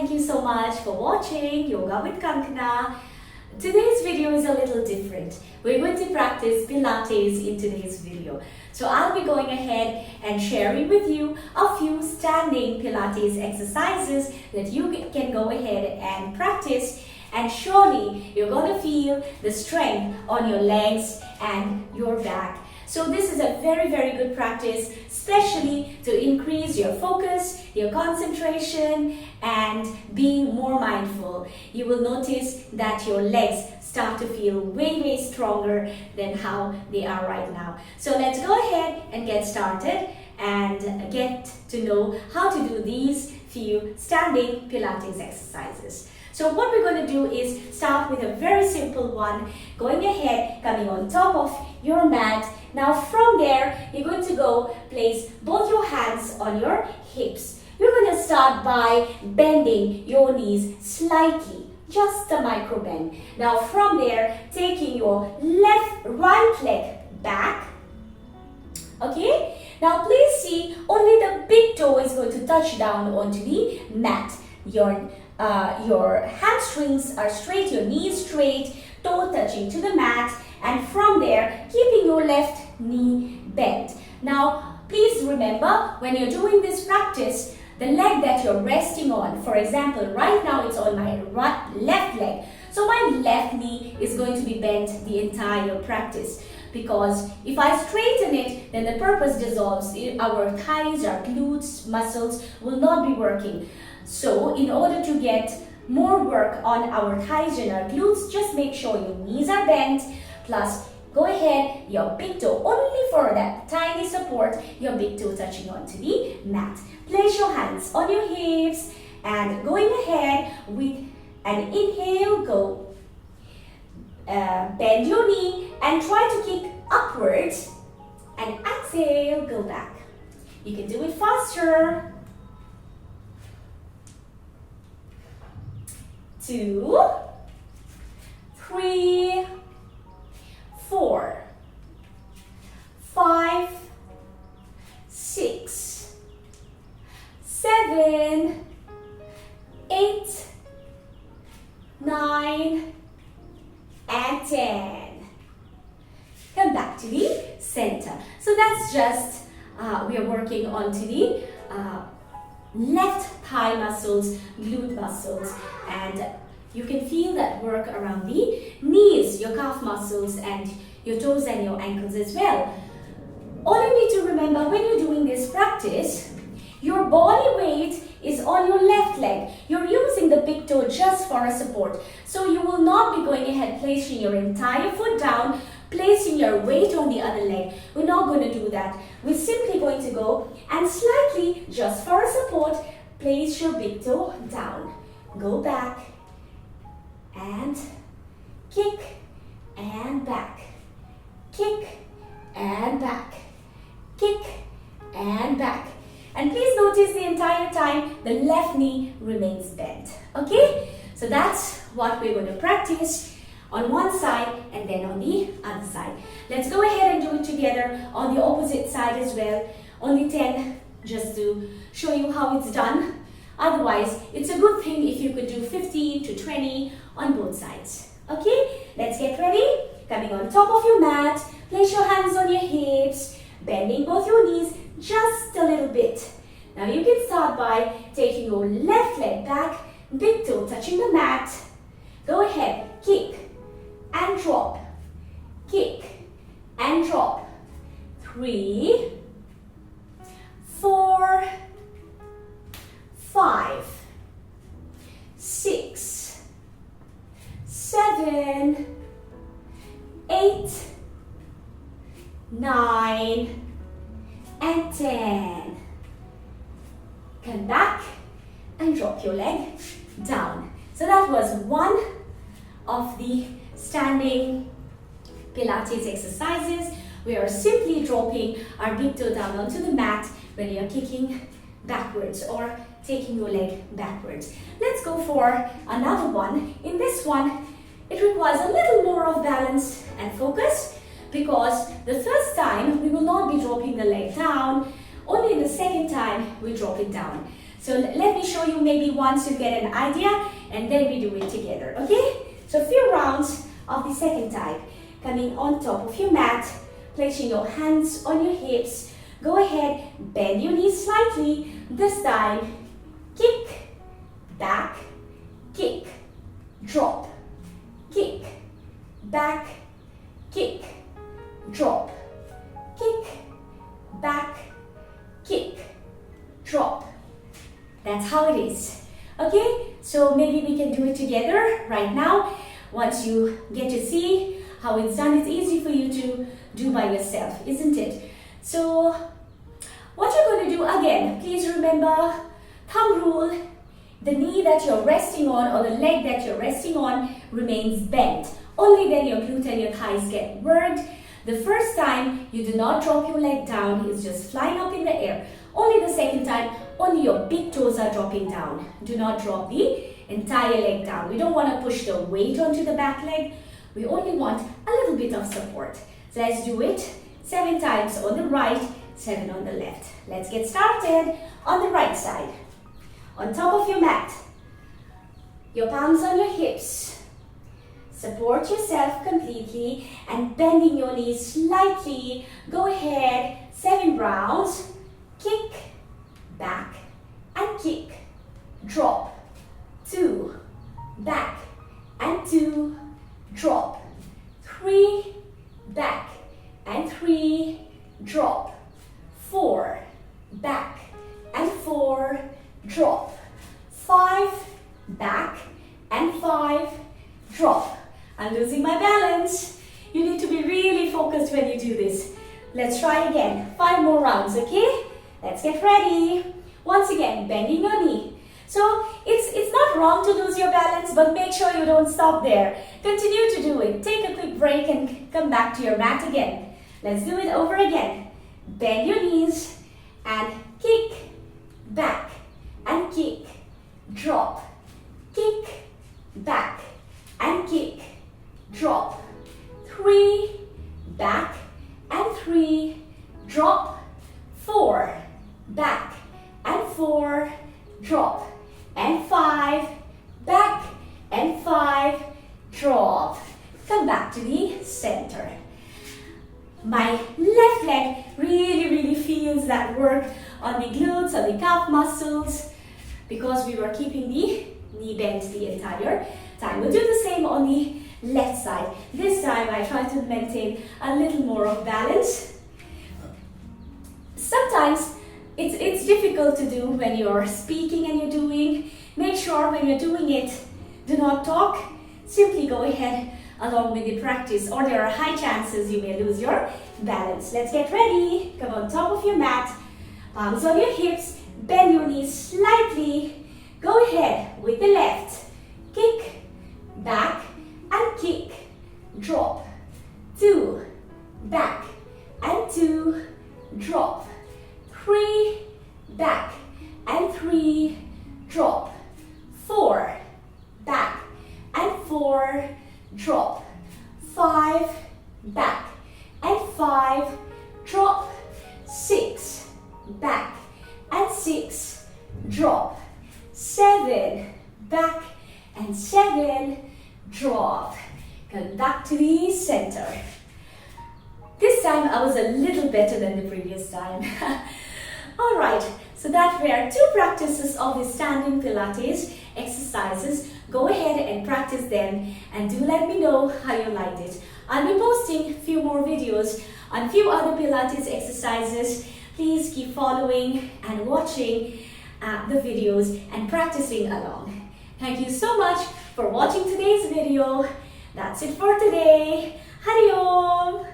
thank you so much for watching Yoga with Kankana. Today's video is a little different. We're going to practice Pilates in today's video. So I'll be going ahead and sharing with you a few standing Pilates exercises that you can go ahead and practice, and surely you're going to feel the strength on your legs and your back. So this is a very good practice, especially to increase your focus, your concentration, and being more mindful. You will notice that your legs start to feel way stronger than how they are right now. So let's go ahead and get started and get to know how to do these few standing Pilates exercises. So what we're going to do is start with a very simple one, going ahead, coming on top of your mat. Now from there, you're going to go place both your hands on your hips. You're going to start by bending your knees slightly, just a micro bend. Now from there, taking your right leg back. Okay? Now please see, only the big toe is going to touch down onto the mat. Your hamstrings are straight, your knees straight, toe touching to the mat, and from there, keeping your left knee bent. Now, please remember, when you're doing this practice, the leg that you're resting on, for example, right now it's on my left leg, so my left knee is going to be bent the entire practice. Because if I straighten it, then the purpose dissolves. Our thighs, our glutes, muscles will not be working. So in order to get more work on our thighs and our glutes, just make sure your knees are bent. Plus, go ahead, your big toe, only for that tiny support, your big toe touching onto the mat. Place your hands on your hips and going ahead with an inhale, go. Bend your knee and try to kick upwards, and exhale, go back. You can do it faster. 2, 3, 4, 5, 6, 7, 8, 9, and 10. Come back to the center. So that's just, we are working onto the left thigh muscles, glute muscles, and you can feel that work around the knees, your calf muscles, and your toes and your ankles as well. All you need to remember when you're doing this practice, your body weight is on your left leg. You're using the big toe just for a support. So you will not be going ahead placing your entire foot down, placing your weight on the other leg. We're not going to do that. We're simply going to go and slightly, just for a support, place your big toe down. Go back and kick and back. Kick and back. Kick and back. And please notice the entire time the left knee remains bent. Okay? So that's what we're going to practice on one side and then on the other side. Let's go ahead and do it together on the opposite side as well. Only 10 just to show you how it's done. Otherwise, it's a good thing if you could do 15 to 20 on both sides. Okay? Let's get ready. Coming on top of your mat, place your hands on your hips, bending both your knees just a little bit. Now you can start by taking your left leg back, big toe touching the mat. Go ahead, kick and drop, kick and drop. 3, 4, 5, 6, 7, 8, 9, and 10. Come back and drop your leg down. So that was one of the standing Pilates exercises. We are simply dropping our big toe down onto the mat when you're kicking backwards or taking your leg backwards. Let's go for another one. In this one, it requires a little more of balance and focus, because the first time we will not be dropping the leg down, only the second time we drop it down. So let me show you maybe once you get an idea, and then we do it together, okay? So a few rounds of the second type. Coming on top of your mat, placing your hands on your hips. Go ahead, bend your knees slightly. This time, kick, back, kick, drop, kick, back, kick, drop, kick, back, kick, drop. That's how it is. Okay, so maybe we can do it together right now. Once you get to see how it's done, it's easy for you to do by yourself, isn't it? So what you're going to do again, please remember, thumb rule, the knee that you're resting on or the leg that you're resting on remains bent. Only then your glute and your thighs get worked. The first time, you do not drop your leg down, it's just flying up in the air. Only the second time, only your big toes are dropping down. Do not drop the entire leg down. We don't want to push the weight onto the back leg. We only want a little bit of support. So let's do it 7 times on the right, 7 on the left. Let's get started. On the right side, on top of your mat, your palms on your hips. Support yourself completely and bending your knees slightly. Go ahead, 7 rounds. Kick, back, and kick. Drop, 2, back, and 2, drop. 3, back, and 3, drop. 4, back, and 4, drop. 5, back, and 5, drop. I'm losing my balance. You need to be really focused when you do this. Let's try again. 5 more rounds, okay? Let's get ready. Once again, bending your knee. So it's not wrong to lose your balance, but make sure you don't stop there. Continue to do it. Take a quick break and come back to your mat again. Let's do it over again. Bend your knees and kick, back, and kick, drop, kick, back, and kick, drop. 3, back, and 3, drop. 4, back, and 4, drop. And 5, back, and 5, drop. Come back to the center. My left leg really feels that work on the glutes, on the calf muscles, because we were keeping the knee bent the entire time. We'll do the same on the left side. This time I try to maintain a little more of balance. Sometimes it's difficult to do when you're speaking and you're doing. Make sure when you're doing it, do not talk. Simply go ahead along with the practice, or there are high chances you may lose your balance. Let's get ready. Come on top of your mat, palms on your hips, bend your knees slightly. Go ahead with the left. Kick, back, and kick, drop. 2, back, and 2, drop. 3, back, and 3, drop. 4, back, and 4, drop. 5, back, and 5, drop. 6, back, and 6, drop. 7, back, and 7, drop. Come back to the center. This time I was a little better than the previous time. Alright, so that were 2 practices of the standing Pilates exercises. Go ahead and practice them and do let me know how you liked it. I'll be posting a few more videos on a few other Pilates exercises. Please keep following and watching the videos and practicing along. Thank you so much for watching today's video. That's it for today. Hari Om!